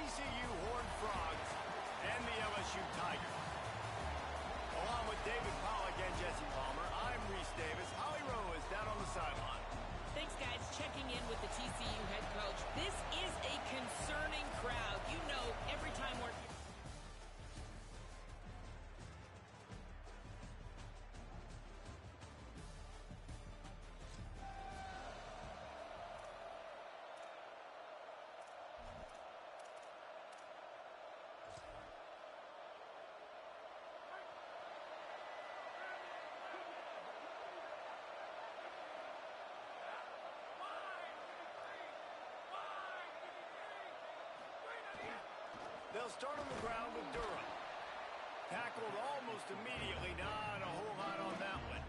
TCU Horned Frogs and the LSU Tigers. Along with David Pollack and Jesse Palmer, I'm Reese Davis. Holly Rowe is down on the sideline. Thanks, guys. Checking in with the TCU head coach. This is a concerning crowd. You know, every time we're... They'll start on the ground with Durham. Tackled almost immediately. Not a whole lot on that one.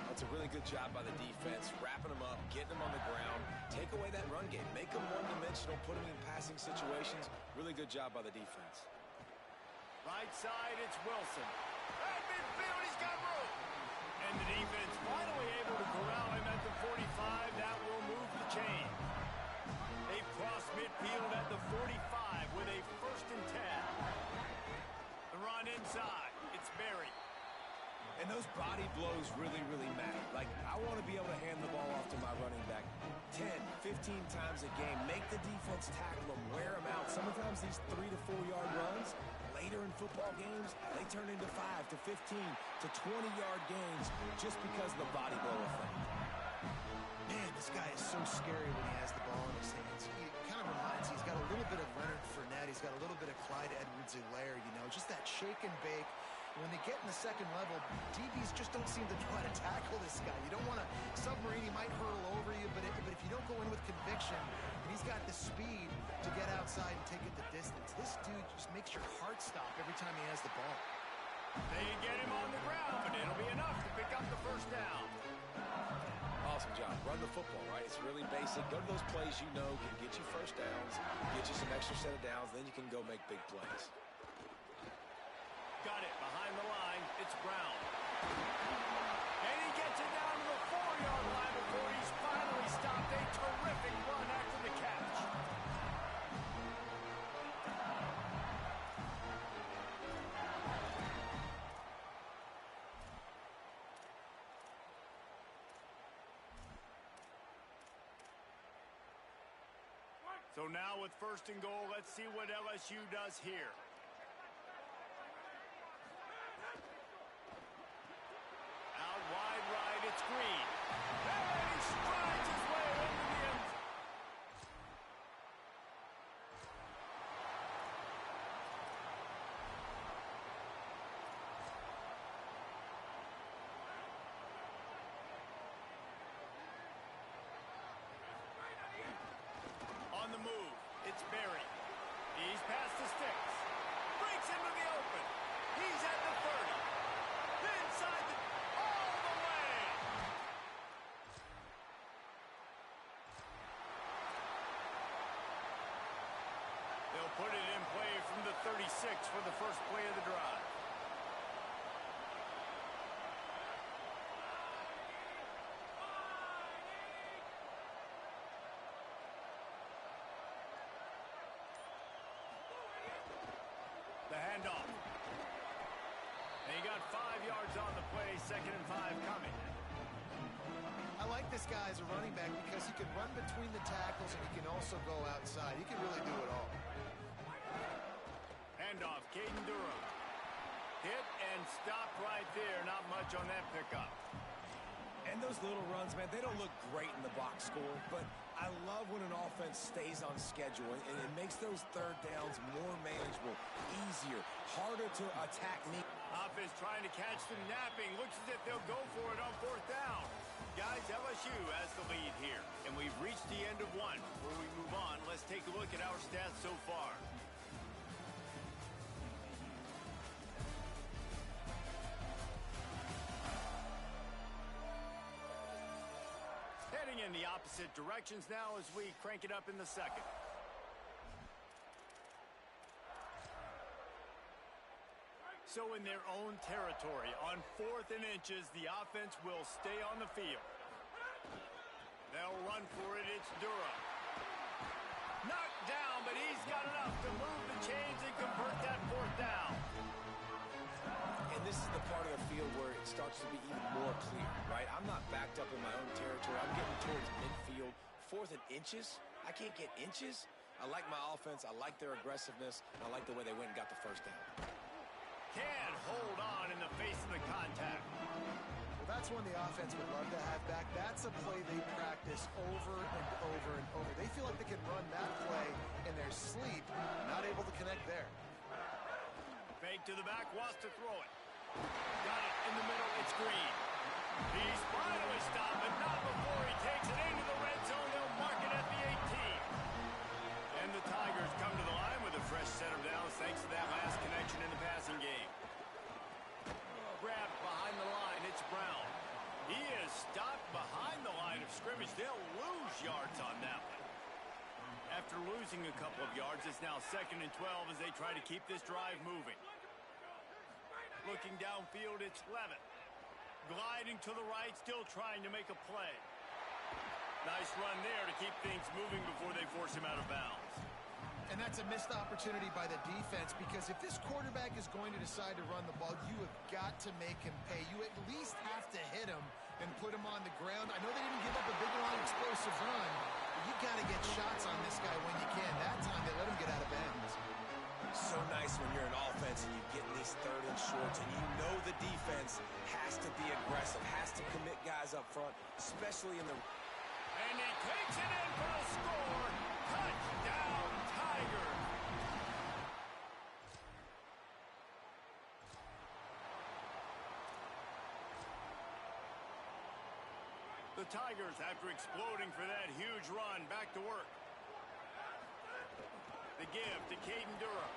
That's a really good job by the defense, wrapping them up, getting them on the ground, take away that run game, make them one-dimensional, put them in passing situations. Really good job by the defense. Right side, it's Wilson. At midfield, he's got room. And the defense finally able to corral him at the 45. That will move the chain. They cross midfield at the 45 with a 1st and 10. The run inside. It's Berry. And those body blows really, really matter. Like, I want to be able to hand the ball off to my running back 10, 15 times a game. Make the defense tackle them, wear them out. Sometimes these 3 to 4 yard runs, later in football games, they turn into 5 to 15 to 20-yard gains just because of the body blow effect. Man, this guy is so scary when he has the ball in his hands. He kind of reminds me, he's got a little bit of Leonard Fournette. He's got a little bit of Clyde Edwards-Helaire, you know, just that shake and bake. When they get in the second level, DBs just don't seem to know how to tackle this guy. You don't want to submarine, he might hurtle over you, but if you don't go in with conviction, and he's got the speed to get outside and take it the distance, this dude just makes your heart stop every time he has the ball. They get him on the ground, but it'll be enough to pick up the 1st down. Awesome job. Run the football, right? It's really basic. Go to those plays you know can get you 1st downs, get you some extra set of downs, then you can go make big plays. Got it behind the line. It's Brown. And he gets it down to the 4-yard line before he's finally stopped. A terrific run after the catch. So now with 1st and goal, let's see what LSU does here. Out wide right, it's Green. And he strides his way into the end zone. On the move, it's Berry. He's past the sticks. Breaks into the open. He's at the 30. Inside the... all the way! They'll put it in play from the 36 for the 1st play of the drive. The handoff. And he got 5 yards on the play, 2nd and 5 coming. I like this guy as a running back because he can run between the tackles and he can also go outside. He can really do it all. Handoff, Caden Durham. Hit and stopped right there. Not much on that pickup. And those little runs, man, they don't look great in the box score, but I love when an offense stays on schedule, and it makes those 3rd downs more manageable, easier, harder to attack me. Offense trying to catch them napping. Looks as if they'll go for it on 4th down. Guys, LSU has the lead here, and we've reached the end of one. Before we move on, let's take a look at our stats so far. Heading in the opposite directions now as we crank it up in the 2nd. So in their own territory, on 4th and inches, the offense will stay on the field. They'll run for it. It's Durham. Knocked down, but he's got enough to move the chains and convert that fourth down. And this is the part of the field where it starts to be even more clear, right? I'm not backed up in my own territory. I'm getting towards midfield. 4th and inches? I can't get inches? I like my offense. I like their aggressiveness. I like the way they went and got the first down. Can't hold on in the face of the contact. Well, that's one the offense would love to have back. That's a play they practice over and over and over. They feel like they can run that play in their sleep. Not able to connect there. Fake to the back, wants to throw it. Got it in the middle, it's Green. He's finally stopped, but not before he takes it into the red zone. They'll mark it at the 18. And the Tigers come to the line with a fresh set of downs thanks to that last connection in the passing game. Grabbed behind the line, it's Brown. He is stopped behind the line of scrimmage. They'll lose yards on that one. After losing a couple of yards, it's now 2nd and 12 as they try to keep this drive moving. Looking downfield, it's Levitt. Gliding to the right, still trying to make a play. Nice run there to keep things moving before they force him out of bounds. And that's a missed opportunity by the defense, because if this quarterback is going to decide to run the ball, you have got to make him pay. You at least have to hit him and put him on the ground. I know they didn't give up a big, long, explosive run, but you got to get shots on this guy when you can. That time, they let him get out of bounds. So nice when you're an offense and you get in these 3rd and shorts and you know the defense has to be aggressive, has to commit guys up front, especially in the... And he takes it in for the score. Touchdown, Tigers. The Tigers, after exploding for that huge run, back to work. The give to Caden Durham.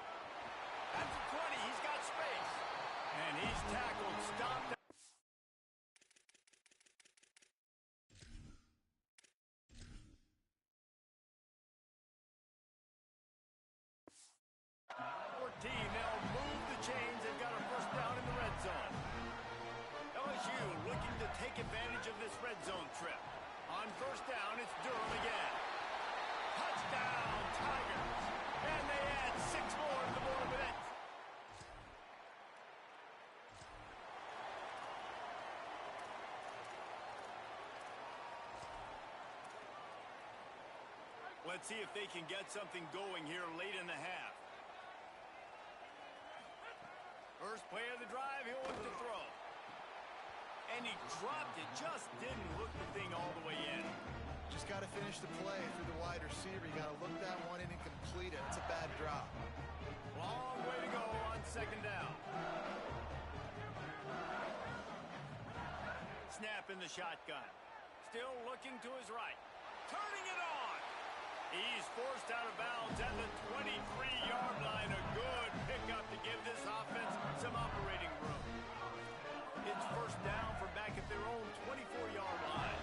At the 20, he's got space. And he's tackled, stopped. They'll move the chains. They've got a first down in the red zone. LSU looking to take advantage of this red zone trip. On first down, it's Durham again. Touchdown, Tigers. And they add 6 more to the board with it. Let's see if they can get something going here late in the half. First play of the drive, he'll look to throw. And he dropped it, just didn't hook the thing all the way in. Just got to finish the play through the wide receiver. You got to look that one in and complete it. It's a bad drop. Long way to go on 2nd down. Snap in the shotgun. Still looking to his right. Turning it on. He's forced out of bounds at the 23-yard line. A good pickup to give this offense some operating room. It's first down from back at their own 24-yard line.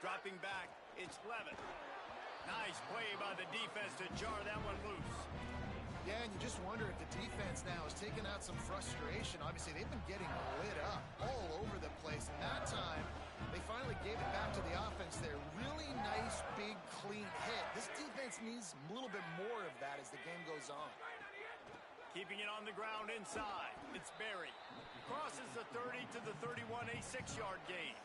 Dropping back, it's Levitt. Nice play by the defense to jar that one loose. Yeah, and you just wonder if the defense now is taking out some frustration. Obviously, they've been getting lit up all over the place. And that time, they finally gave it back to the offense there. Really nice, big, clean hit. This defense needs a little bit more of that as the game goes on. Keeping it on the ground inside. It's Berry. Crosses the 30 to the 31, a 6-yard gain.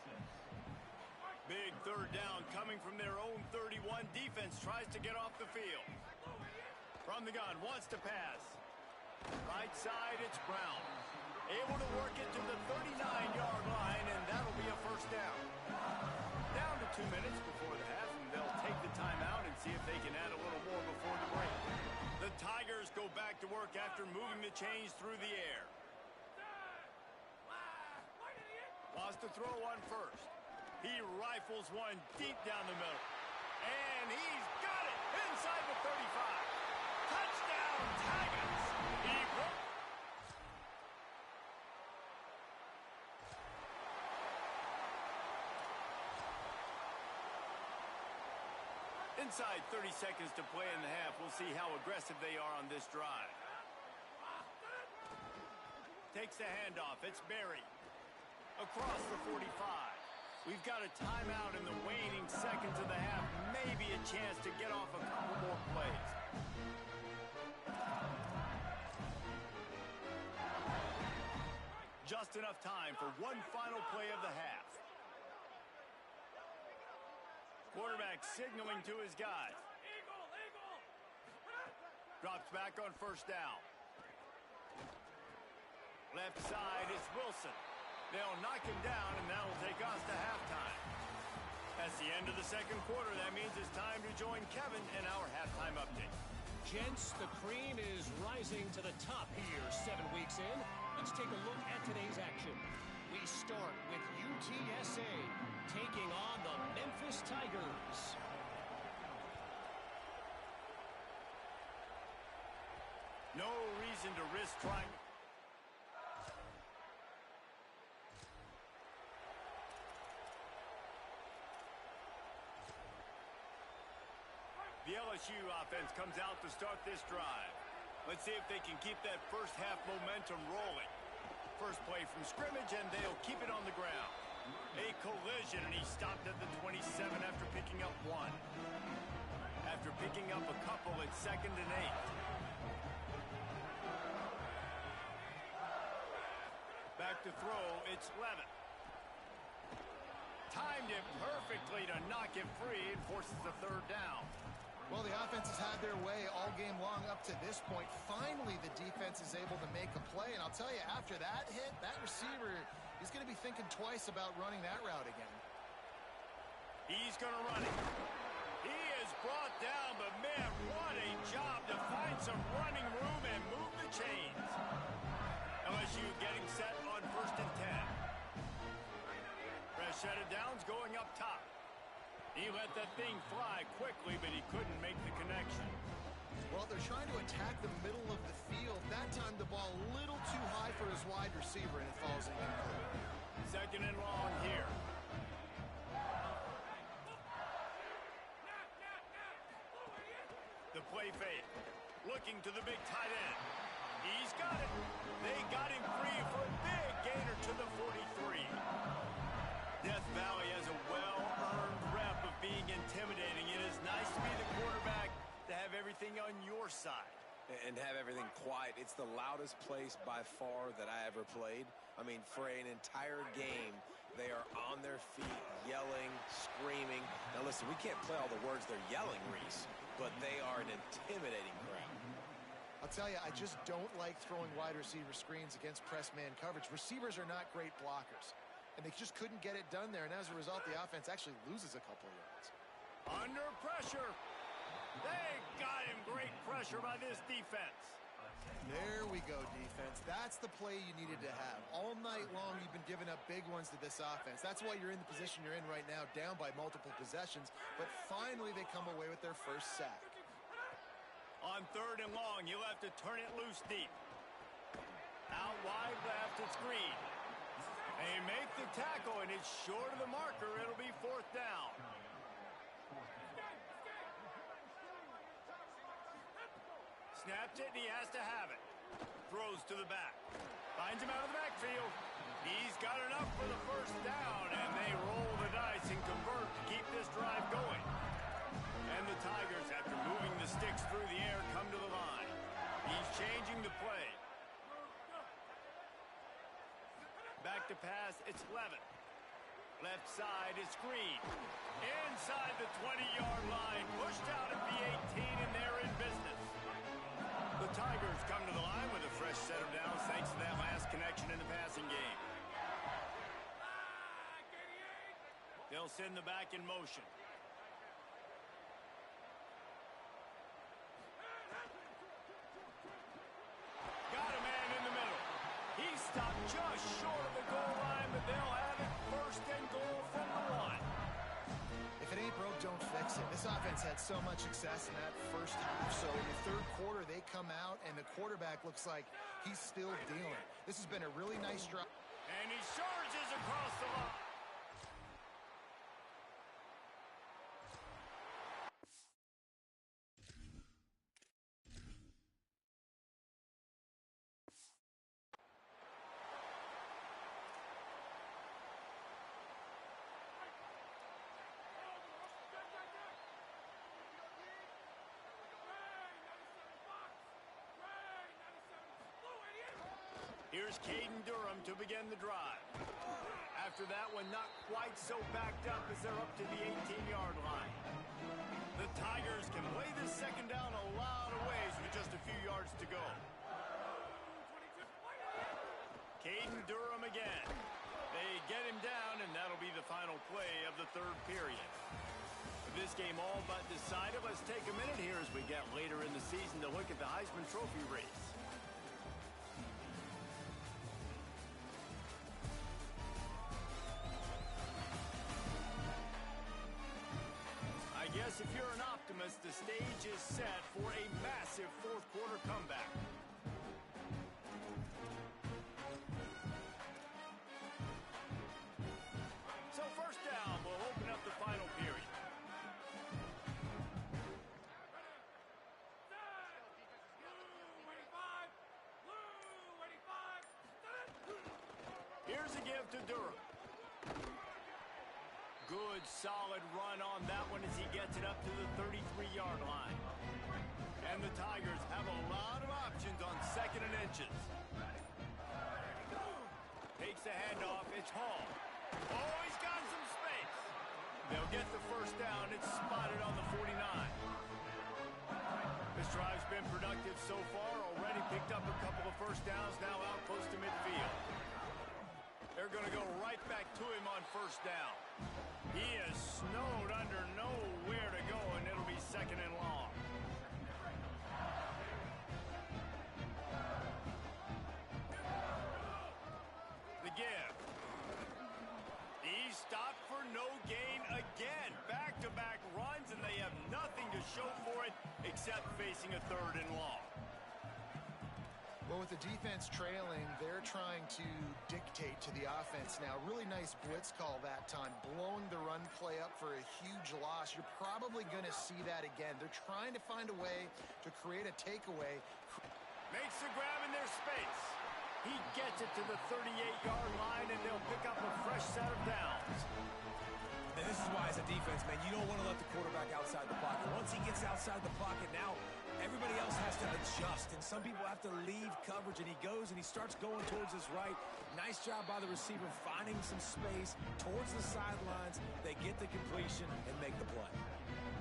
Big third down coming from their own 31. Defense tries to get off the field. From the gun, wants to pass. Right side, it's Brown. Able to work it to the 39-yard line, and that'll be a first down. Down to 2 minutes before the half, and they'll take the timeout and see if they can add a little more before the break. The Tigers go back to work after moving the chains through the air. Wants to throw one first. He rifles one deep down the middle. And he's got it inside the 35. Touchdown, Tigers! He broke. Inside 30 seconds to play in the half. We'll see how aggressive they are on this drive. Takes the handoff. It's Berry. Across the 45. We've got a timeout in the waning seconds of the half. Maybe a chance to get off a couple more plays. Just enough time for one final play of the half. Quarterback signaling to his guys. Drops back on first down. Left side is Wilson. They'll knock him down, and that'll take us to halftime. That's the end of the second quarter. That means it's time to join Kevin in our halftime update. Gents, the cream is rising to the top here 7 weeks in. Let's take a look at today's action. We start with UTSA taking on the Memphis Tigers. No reason to risk trying. The LSU offense comes out to start this drive. Let's see if they can keep that first half momentum rolling. First play from scrimmage, and they'll keep it on the ground. A collision, and he stopped at the 27 after picking up one. After picking up a couple, it's 2nd and 8. Back to throw, it's Levitt. Timed it perfectly to knock it free and forces the 3rd down. Well, the offense has had their way all game long up to this point. Finally, the defense is able to make a play. And I'll tell you, after that hit, that receiver, he's going to be thinking twice about running that route again. He's going to run it. He is brought down, but man, what a job to find some running room and move the chains. LSU getting set on 1st and 10. Fresh set of downs going up top. He let that thing fly quickly, but he couldn't make the connection. Well, they're trying to attack the middle of the field. That time the ball a little too high for his wide receiver, and it falls incomplete. 2nd and long here. The play fake. Looking to the big tight end. He's got it. They got him free for a big gainer to the 43. Death Valley has a well-earned rep of being intimidating. It is nice to be the quarterback, to have everything on your side. And have everything quiet. It's the loudest place by far that I ever played. I mean, for an entire game, they are on their feet, yelling, screaming. Now listen, we can't play all the words they're yelling, Reese, but they are an intimidating crowd. I'll tell you, I just don't like throwing wide receiver screens against press man coverage. Receivers are not great blockers, and they just couldn't get it done there. And as a result, the offense actually loses a couple of yards. Under pressure. They got him. Great pressure by this defense. There we go, defense. That's the play you needed to have. All night long, you've been giving up big ones to this offense. That's why you're in the position you're in right now, down by multiple possessions. But finally, they come away with their first sack. On 3rd and long, you'll have to turn it loose deep. Out wide left, it's Green. They make the tackle, and it's short of the marker. It'll be 4th down. Snaps it, and he has to have it. Throws to the back. Finds him out of the backfield. He's got enough for the 1st down, and they roll the dice and convert to keep this drive going. And the Tigers, after moving the sticks through the air, come to the line. He's changing the play. Back to pass, it's Levitt. Left side is Green. Inside the 20-yard line, pushed out at the 18, and they're in business. The Tigers come to the line with a fresh set of downs thanks to that last connection in the passing game. They'll send the back in motion. Got a man in the middle. He stopped just short of the goal line, but they'll have it 1st and goal from the 1. If it ain't broke, don't fix it. This offense had so much success in that first half. So in the 3rd quarter, they come out, and the quarterback looks like he's still dealing. This has been a really nice drive. And he surges across the line. Here's Caden Durham to begin the drive. After that one, not quite so backed up as they're up to the 18-yard line. The Tigers can play this second down a lot of ways with just a few yards to go. Caden Durham again. They get him down, and that'll be the final play of the third period. With this game all but decided, let's take a minute here as we get later in the season to look at the Heisman Trophy race. I guess if you're an optimist, the stage is set for a massive fourth-quarter comeback. So first down will open up the final period. Here's a give to Durham. Good, solid run on that one as he gets it up to the 33-yard line. And the Tigers have a lot of options on second and inches. Takes the handoff. It's Hall. Oh, he's got some space. They'll get the first down. It's spotted on the 49. This drive's been productive so far. Already picked up a couple of first downs. Now out close to midfield. They're going to go right back to him on first down. He is snowed under nowhere to go, and it'll be second and long. The give. He's stopped for no gain again. Back-to-back runs, and they have nothing to show for it except facing a third and long. Well, with the defense trailing, they're trying to dictate to the offense now. Really nice blitz call that time, blowing the run play up for a huge loss. You're probably going to see that again. They're trying to find a way to create a takeaway. Makes the grab in their space. He gets it to the 38-yard line, and they'll pick up a fresh set of downs. And this is why, as a defense, man, you don't want to let the quarterback outside the pocket. Once he gets outside the pocket, now everybody else has to adjust, and some people have to leave coverage, and he goes and he starts going towards his right. Nice job by the receiver finding some space towards the sidelines. They get the completion and make the play.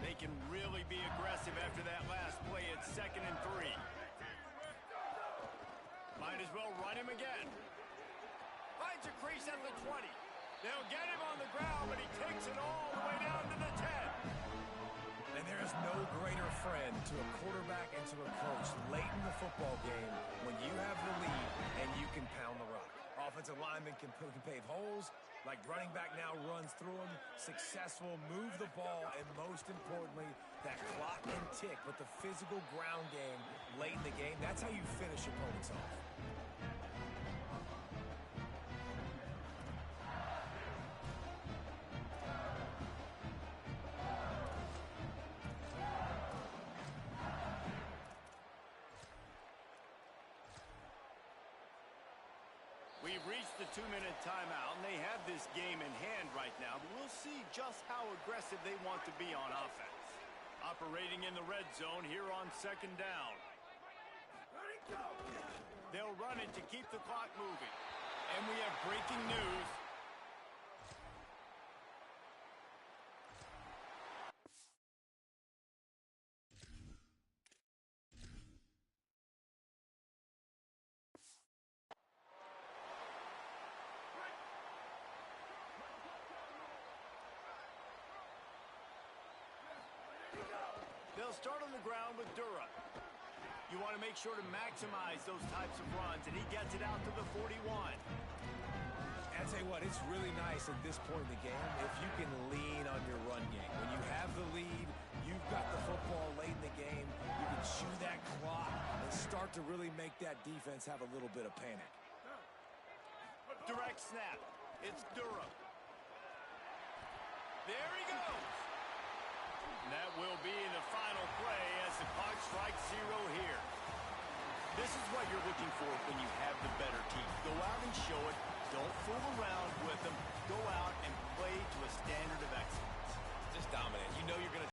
They can really be aggressive after that last play. It's 2nd and 3. Might as well run him again. Finds a crease at the 20. They'll get him on the ground, but he takes it all the way down to the 10. And there is no greater friend to a quarterback and to a coach late in the football game when you have the lead and you can pound the rock. Offensive linemen can pave holes, like running back now runs through them, successful, move the ball, and most importantly, that clock and tick with the physical ground game late in the game. That's how you finish opponents off. We've reached the 2-minute timeout, and they have this game in hand right now, but we'll see just how aggressive they want to be on offense. Operating in the red zone here on 2nd down. They'll run it to keep the clock moving. And we have breaking news. They'll start on the ground with Durham. You want to make sure to maximize those types of runs, and he gets it out to the 41. I'll tell you what, it's really nice at this point in the game if you can lean on your run game. When you have the lead, you've got the football late in the game, you can chew that clock and start to really make that defense have a little bit of panic. Direct snap. It's Durham. There he goes. And that will be the final play as the clock strikes 0 here. This is what you're looking for when you have the better team. Go out and show it. Don't fool around with them. Go out and play to a standard of excellence. Just dominate. You know you're going to